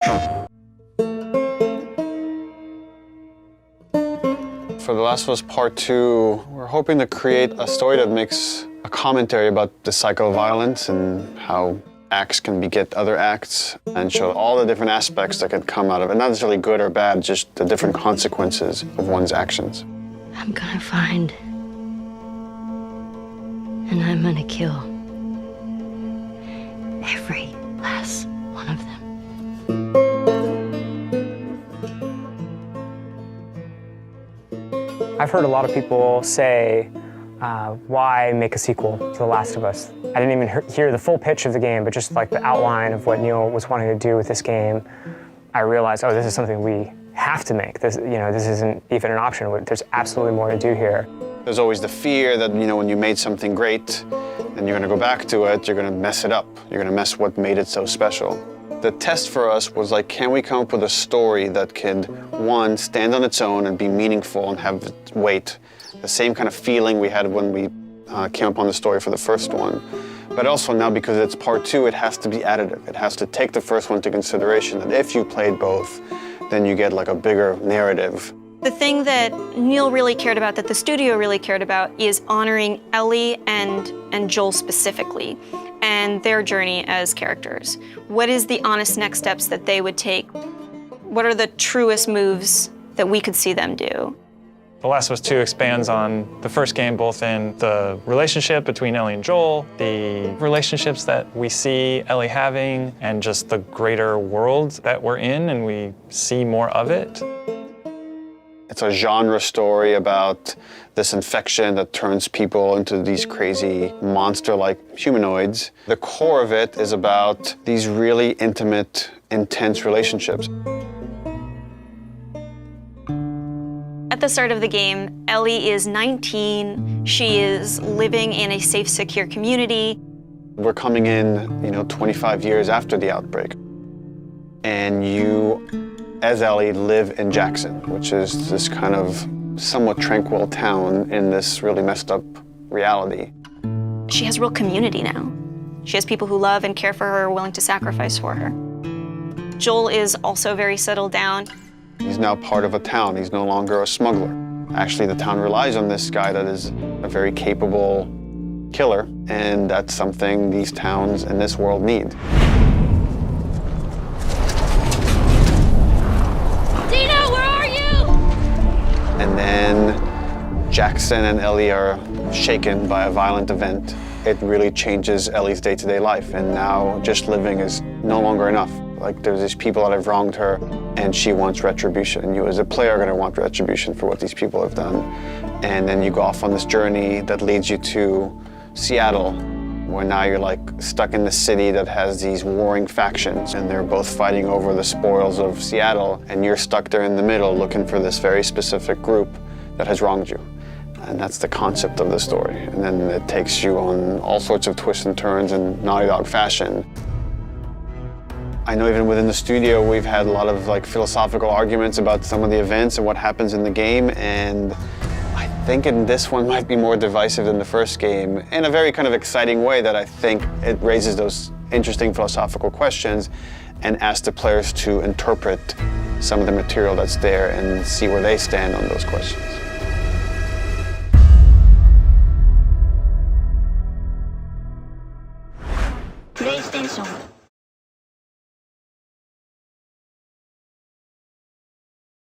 For The Last of Us Part 2, we're hoping to create a story that makes a commentary about the cycle of violence and how acts can beget other acts and show all the different aspects that could come out of it. Not necessarily good or bad, just the different consequences of one's actions. I'm gonna find, and I'm gonna kill every last one of them. I've heard a lot of people say, why make a sequel to The Last of Us? I didn't even hear the full pitch of the game, but just like the outline of what Neil was wanting to do with this game, I realized, oh, this is something we have to make. This isn't even an option. There's absolutely more to do here. There's always the fear that, when you made something great and you're gonna go back to it, you're gonna mess it up. You're gonna mess what made it so special. The test for us was like, can we come up with a story that could, one, stand on its own and be meaningful and have weight, the same kind of feeling we had when we came up on the story for the first one. But also now, because it's part 2, it has to be additive. It has to take the first one into consideration, that if you played both, then you get like a bigger narrative. The thing that Neil really cared about, that the studio really cared about, is honoring Ellie and Joel specifically, and their journey as characters. What is the honest next steps that they would take? What are the truest moves that we could see them do? The Last of Us 2 expands on the first game, both in the relationship between Ellie and Joel, the relationships that we see Ellie having, and just the greater world that we're in, and we see more of it. It's a genre story about this infection that turns people into these crazy monster-like humanoids. The core of it is about these really intimate, intense relationships. At the start of the game, Ellie is 19. She is living in a safe, secure community. We're coming in, 25 years after the outbreak. And you, as Ellie, live in Jackson, which is this kind of somewhat tranquil town in this really messed up reality. She has real community now. She has people who love and care for her, willing to sacrifice for her. Joel is also very settled down. He's now part of a town. He's no longer a smuggler. Actually, the town relies on this guy that is a very capable killer, and that's something these towns in this world need. Dina, where are you? And then Jackson and Ellie are shaken by a violent event. It really changes Ellie's day-to-day life, and now just living is no longer enough. Like, there's these people that have wronged her, and she wants retribution. And you as a player are gonna want retribution for what these people have done. And then you go off on this journey that leads you to Seattle, where now you're like stuck in the city that has these warring factions, and they're both fighting over the spoils of Seattle, and you're stuck there in the middle looking for this very specific group that has wronged you. And that's the concept of the story. And then it takes you on all sorts of twists and turns in Naughty Dog fashion. I know even within the studio, we've had a lot of philosophical arguments about some of the events and what happens in the game, and I think in this one might be more divisive than the first game in a very kind of exciting way that I think it raises those interesting philosophical questions and asks the players to interpret some of the material that's there and see where they stand on those questions. PlayStation